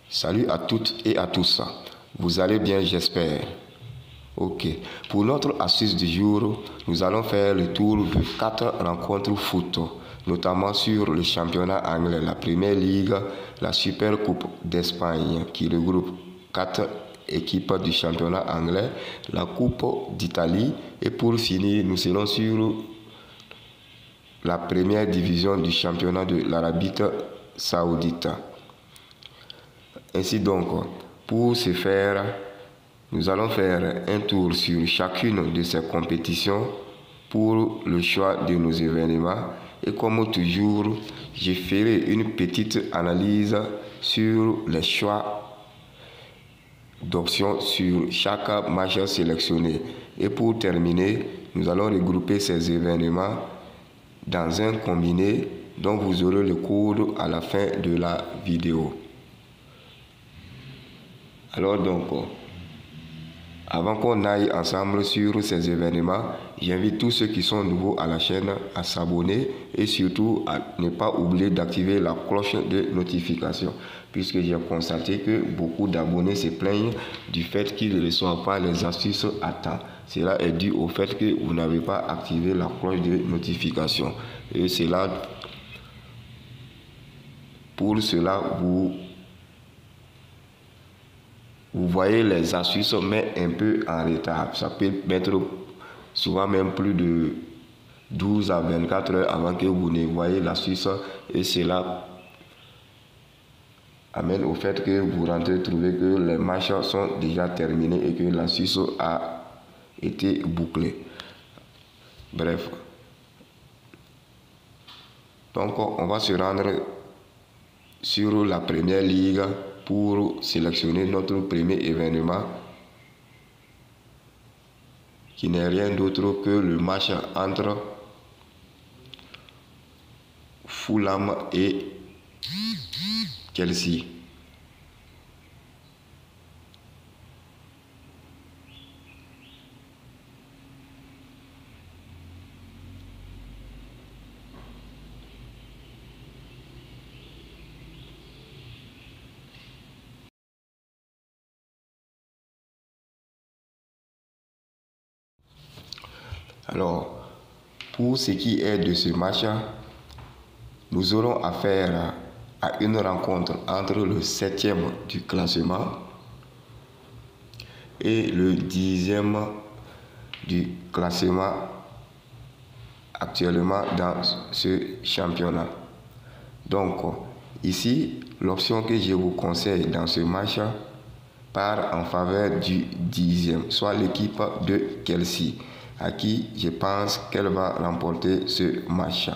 Salut à toutes et à tous. Vous allez bien, j'espère. Ok. Pour notre astuce du jour, nous allons faire le tour de 4 rencontres foot, notamment sur le championnat anglais, la Premier League, la Super Coupe d'Espagne, qui regroupe 4 équipes du championnat anglais, la Coupe d'Italie, et pour finir, nous serons sur la première division du championnat de l'Arabie Saoudite. Ainsi donc, pour ce faire, nous allons faire un tour sur chacune de ces compétitions pour le choix de nos événements. Et comme toujours, je ferai une petite analyse sur les choix d'options sur chaque match sélectionné. Et pour terminer, nous allons regrouper ces événements dans un combiné dont vous aurez le code à la fin de la vidéo. Alors donc, avant qu'on aille ensemble sur ces événements, j'invite tous ceux qui sont nouveaux à la chaîne à s'abonner et surtout à ne pas oublier d'activer la cloche de notification, puisque j'ai constaté que beaucoup d'abonnés se plaignent du fait qu'ils ne reçoivent pas les astuces à temps. Cela est dû au fait que vous n'avez pas activé la cloche de notification. Et cela, pour cela, vous voyez les astuces, mais un peu en retard. Ça peut mettre souvent même plus de 12 à 24 heures avant que vous ne voyez l'astuce. Et cela amène au fait que vous rentrez trouver que les matchs sont déjà terminés et que l'astuce a été bouclée. Bref. Donc on va se rendre sur la Première Ligue pour sélectionner notre premier événement, qui n'est rien d'autre que le match entre Fulham et Chelsea. Alors, pour ce qui est de ce match, nous aurons affaire à une rencontre entre le 7e du classement et le 10e du classement actuellement dans ce championnat. Donc, ici, l'option que je vous conseille dans ce match part en faveur du 10e, soit l'équipe de Chelsea, à qui je pense qu'elle va remporter ce match.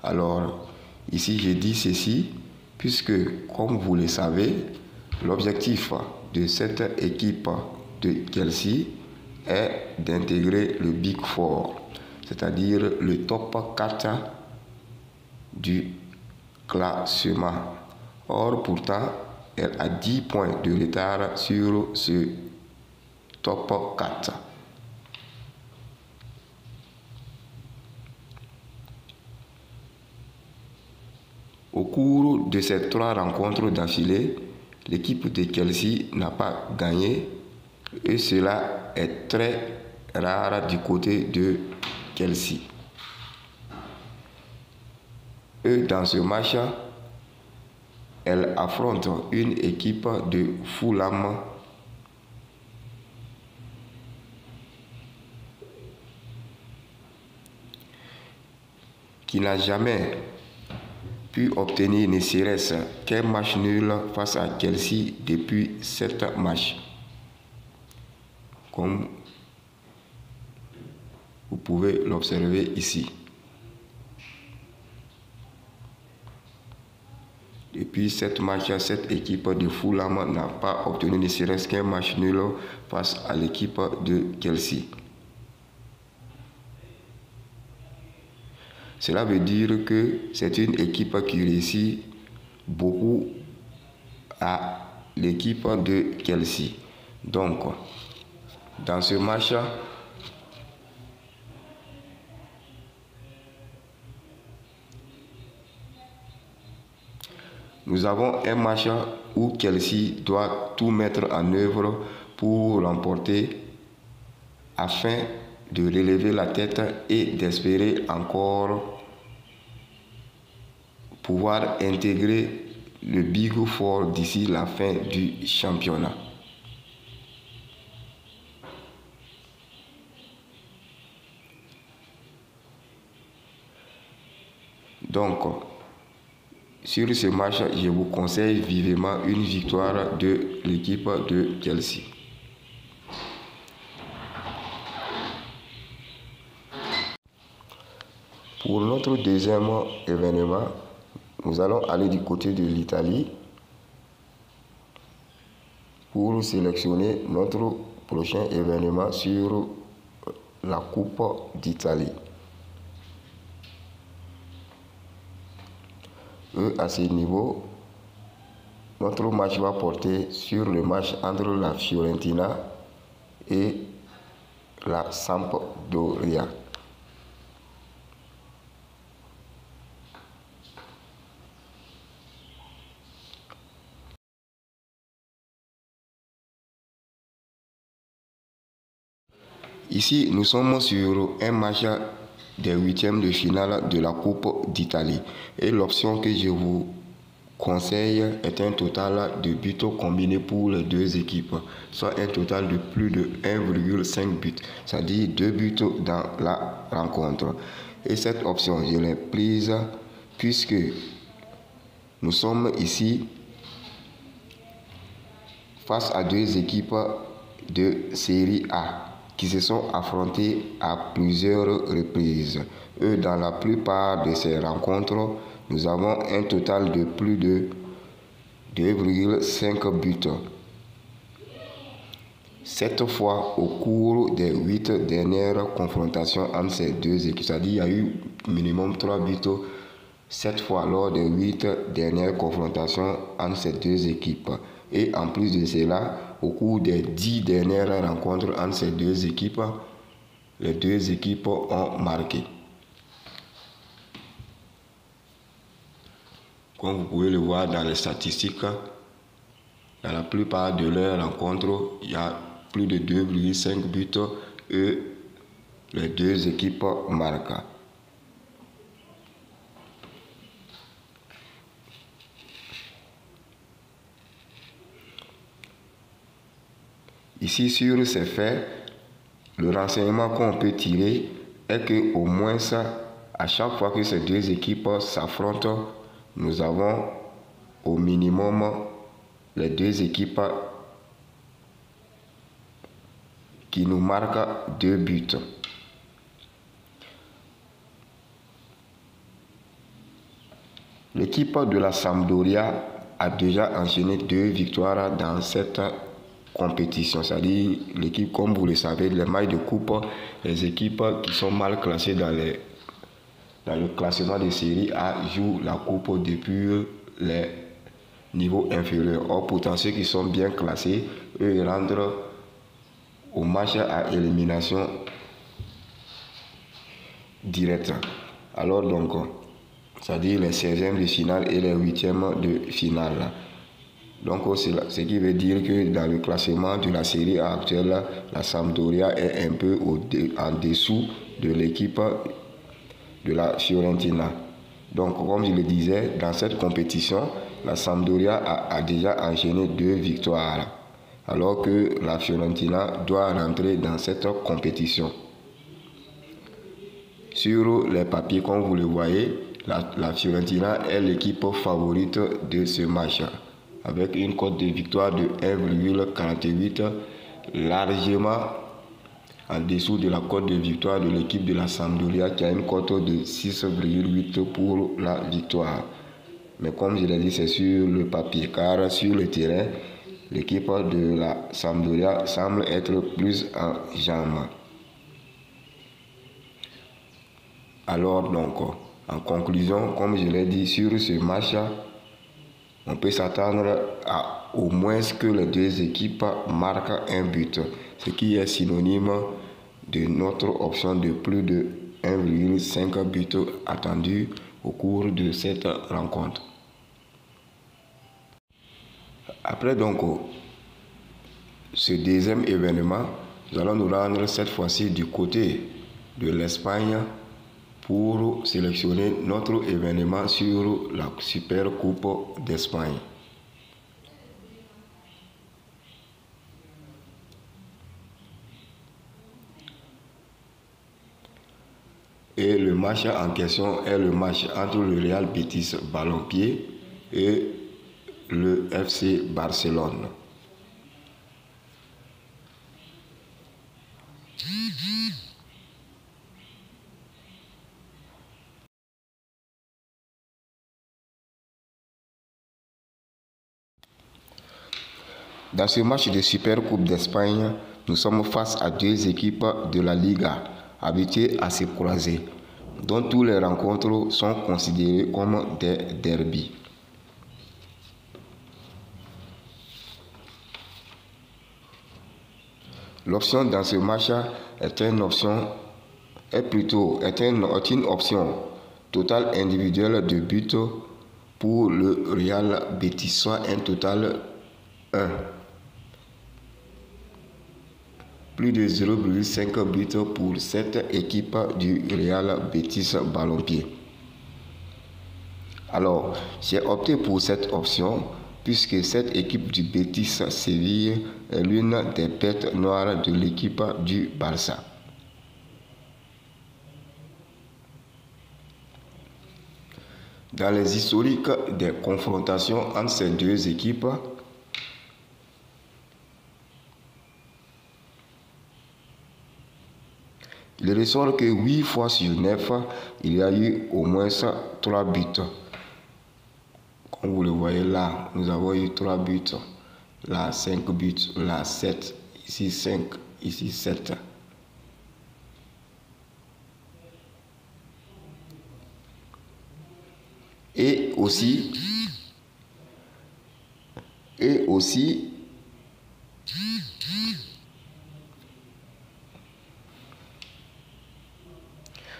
Alors, ici, je dis ceci, puisque, comme vous le savez, l'objectif de cette équipe de Chelsea est d'intégrer le Big Four, c'est-à-dire le top 4 du classement. Or, pourtant, elle a 10 points de retard sur ce top 4. Au cours de ces 3 rencontres d'affilée, l'équipe de Chelsea n'a pas gagné et cela est très rare du côté de Chelsea. Et dans ce match, elle affronte une équipe de Fulham qui n'a jamais pu obtenir ne serait-ce qu'un match nul face à Chelsea depuis 7 matchs. Comme vous pouvez l'observer ici. Depuis 7 matchs, cette équipe de Fulham n'a pas obtenu ne serait-ce qu'un match nul face à l'équipe de Chelsea. Cela veut dire que c'est une équipe qui réussit beaucoup à l'équipe de Chelsea. Donc, dans ce match, Nous avons un match où Chelsea doit tout mettre en œuvre pour l'emporter afin de relever la tête et d'espérer encore pouvoir intégrer le Big Four d'ici la fin du championnat. Donc, sur ce match, je vous conseille vivement une victoire de l'équipe de Chelsea. Pour notre deuxième événement, nous allons aller du côté de l'Italie pour sélectionner notre prochain événement sur la Coupe d'Italie. À ce niveau, notre match va porter sur le match entre la Fiorentina et la Sampdoria. Ici, nous sommes sur un match des huitièmes de finale de la Coupe d'Italie. Et l'option que je vous conseille est un total de buts combinés pour les deux équipes, soit un total de plus de 1,5 buts, c'est-à-dire 2 buts dans la rencontre. Et cette option, je l'ai prise puisque nous sommes ici face à deux équipes de série A qui se sont affrontés à plusieurs reprises. Dans la plupart de ces rencontres, nous avons un total de plus de 2,5 buts. Cette fois, au cours des 8 dernières confrontations entre ces deux équipes, c'est-à-dire il y a eu minimum 3 buts cette fois lors des 8 dernières confrontations entre ces deux équipes. Et en plus de cela, au cours des 10 dernières rencontres entre ces deux équipes, les deux équipes ont marqué. Comme vous pouvez le voir dans les statistiques, dans la plupart de leurs rencontres, il y a plus de 2,5 buts et les deux équipes marquent. Ici, sur ces faits, le renseignement qu'on peut tirer est que au moins à chaque fois que ces deux équipes s'affrontent, nous avons au minimum les deux équipes qui nous marquent 2 buts. L'équipe de la Sampdoria a déjà enchaîné 2 victoires dans cette compétition, c'est-à-dire l'équipe, comme vous le savez, les matchs de coupe, les équipes qui sont mal classées dans le classement de série A jouent la coupe depuis les niveaux inférieurs. Or, pourtant, ceux qui sont bien classés, eux, ils rentrent au match à élimination directe. Alors donc, c'est-à-dire les 16e de finale et les 8e de finale. Donc, ce qui veut dire que dans le classement de la série A actuelle, la Sampdoria est un peu en dessous de l'équipe de la Fiorentina. Donc, comme je le disais, dans cette compétition, la Sampdoria a déjà enchaîné 2 victoires, alors que la Fiorentina doit rentrer dans cette compétition. Sur les papiers, comme vous le voyez, la Fiorentina est l'équipe favorite de ce match, avec une cote de victoire de 1,48, largement en dessous de la cote de victoire de l'équipe de la Sampdoria qui a une cote de 6,8 pour la victoire. Mais comme je l'ai dit, c'est sur le papier, car sur le terrain, l'équipe de la Sampdoria semble être plus en jambes. Alors donc, en conclusion, comme je l'ai dit, sur ce match, on peut s'attendre à au moins que les deux équipes marquent un but, ce qui est synonyme de notre option de plus de 1,5 but attendu au cours de cette rencontre. Après donc ce deuxième événement, nous allons nous rendre cette fois-ci du côté de l'Espagne pour sélectionner notre événement sur la Super Coupe d'Espagne. Et le match en question est le match entre le Real Betis Balompié et le FC Barcelone. Dans ce match de Super Coupe d'Espagne, nous sommes face à deux équipes de la Liga habituées à se croiser, dont toutes les rencontres sont considérées comme des derbies. L'option dans ce match est une option totale individuelle de but pour le Real Betis, soit un total 1. Plus de 0,5 buts pour cette équipe du Real Betis Balompié. Alors, j'ai opté pour cette option puisque cette équipe du Betis Séville est l'une des bêtes noires de l'équipe du Barça. Dans les historiques des confrontations entre ces deux équipes, il ressort que 8 fois sur 9, il y a eu au moins 3 buts. Comme vous le voyez là, nous avons eu 3 buts. Là, 5 buts. Là, 7. Ici, 5. Ici, 7. Et aussi,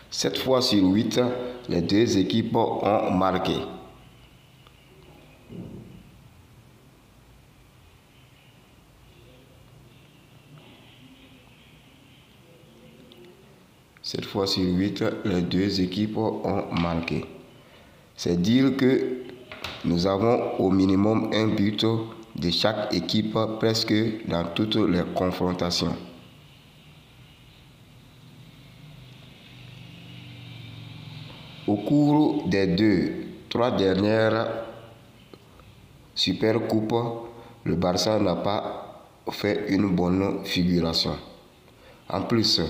cette fois sur 8, les deux équipes ont marqué. Cette fois sur 8, les deux équipes ont marqué. C'est dire que nous avons au minimum un but de chaque équipe presque dans toutes les confrontations. Au cours des 3 dernières Super Coupes, le Barça n'a pas fait une bonne figuration. En plus,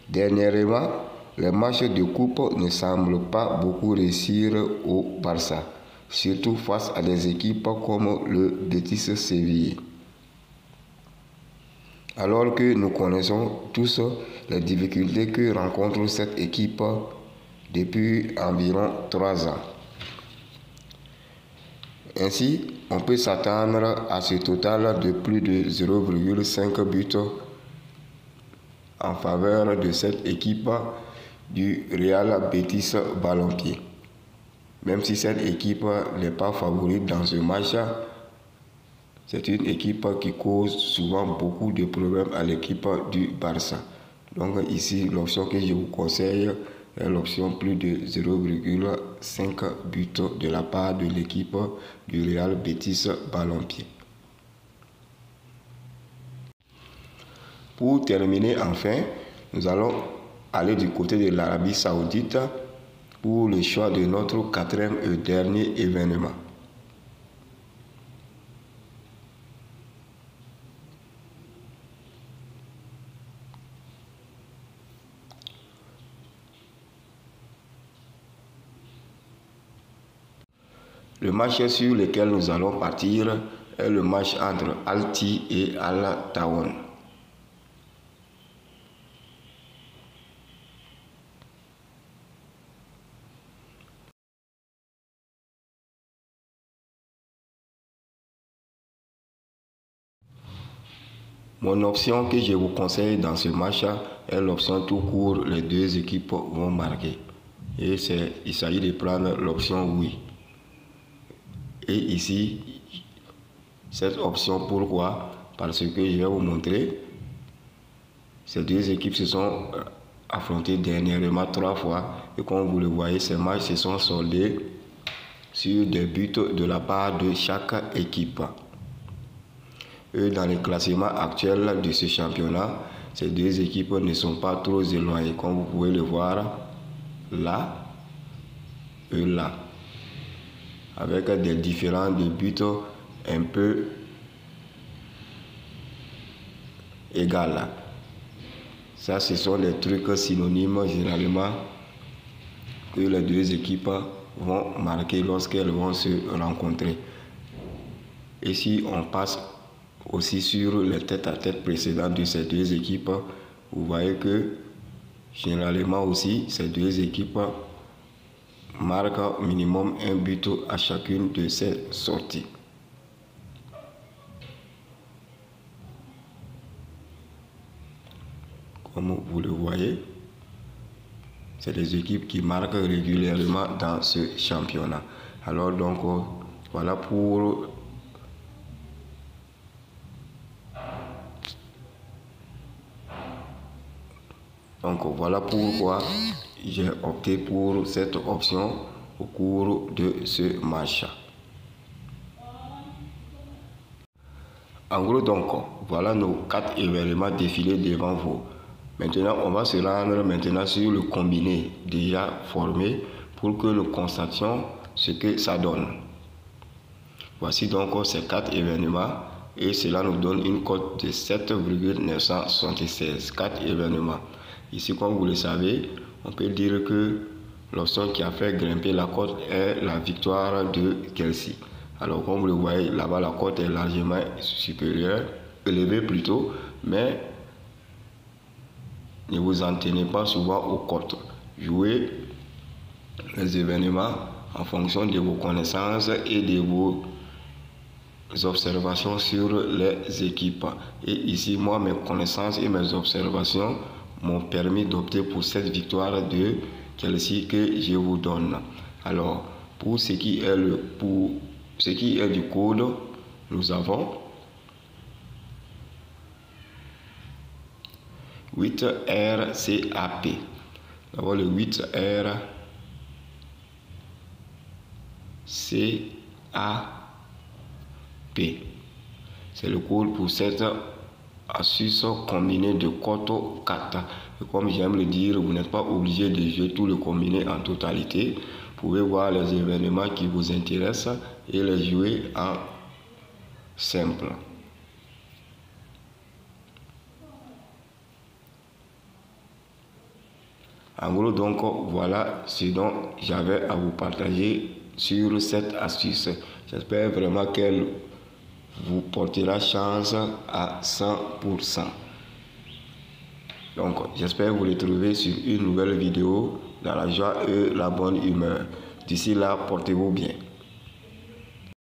dernièrement, les matchs de coupe ne semblent pas beaucoup réussir au Barça, surtout face à des équipes comme le Betis Séville. Alors que nous connaissons tous les difficultés que rencontre cette équipe depuis environ 3 ans. Ainsi, on peut s'attendre à ce total de plus de 0,5 buts en faveur de cette équipe du Real Betis Balompié. Même si cette équipe n'est pas favorite dans ce match, c'est une équipe qui cause souvent beaucoup de problèmes à l'équipe du Barça. Donc ici, l'option que je vous conseille est l'option plus de 0,5 buts de la part de l'équipe du Real Betis Balompié. Pour terminer enfin, nous allons aller du côté de l'Arabie Saoudite pour le choix de notre 4e et dernier événement. Le match sur lequel nous allons partir est le match entre Al-Ti et Al-Tawon. Mon option que je vous conseille dans ce match est l'option tout court, les deux équipes vont marquer. Et il s'agit de prendre l'option oui. Et ici, cette option. Pourquoi? Parce que je vais vous montrer. Ces deux équipes se sont affrontées dernièrement 3 fois. Et comme vous le voyez, ces matchs se sont soldés sur des buts de la part de chaque équipe. Et dans le classement actuel de ce championnat, ces deux équipes ne sont pas trop éloignées. Comme vous pouvez le voir là et là. Avec des différents de buts un peu égales. Ça, ce sont des trucs synonymes généralement que les deux équipes vont marquer lorsqu'elles vont se rencontrer. Et si on passe aussi sur les tête-à-tête précédents de ces deux équipes, vous voyez que généralement aussi ces deux équipes marquent minimum un but à chacune de ces sorties. Comme vous le voyez, c'est des équipes qui marquent régulièrement dans ce championnat. Alors donc, voilà pour voilà pourquoi j'ai opté pour cette option au cours de ce match. En gros donc, voilà nos 4 événements défilés devant vous. Maintenant, on va se rendre maintenant sur le combiné déjà formé pour que nous constations ce que ça donne. Voici donc ces 4 événements et cela nous donne une cote de 7,976. 4 événements. Ici, comme vous le savez, on peut dire que l'option qui a fait grimper la cote est la victoire de Chelsea. Alors, comme vous le voyez, là-bas, la cote est largement supérieure, élevée plutôt, mais ne vous en tenez pas souvent aux cotes. Jouez les événements en fonction de vos connaissances et de vos observations sur les équipes. Et ici, moi, mes connaissances et mes observations m'ont permis d'opter pour cette victoire de Chelsea que je vous donne. Alors, pour ce qui est du code, nous avons 8RCAP. Nous avons le 8RCAP. C'est le code pour cette astuce combinée de cote 4. Et comme j'aime le dire, vous n'êtes pas obligé de jouer tout le combiné en totalité. Vous pouvez voir les événements qui vous intéressent et les jouer en simple. En gros, donc, voilà ce dont j'avais à vous partager sur cette astuce. J'espère vraiment qu'elle vous portera chance à 100%. Donc, j'espère vous retrouver sur une nouvelle vidéo dans la joie et la bonne humeur. D'ici là, portez-vous bien.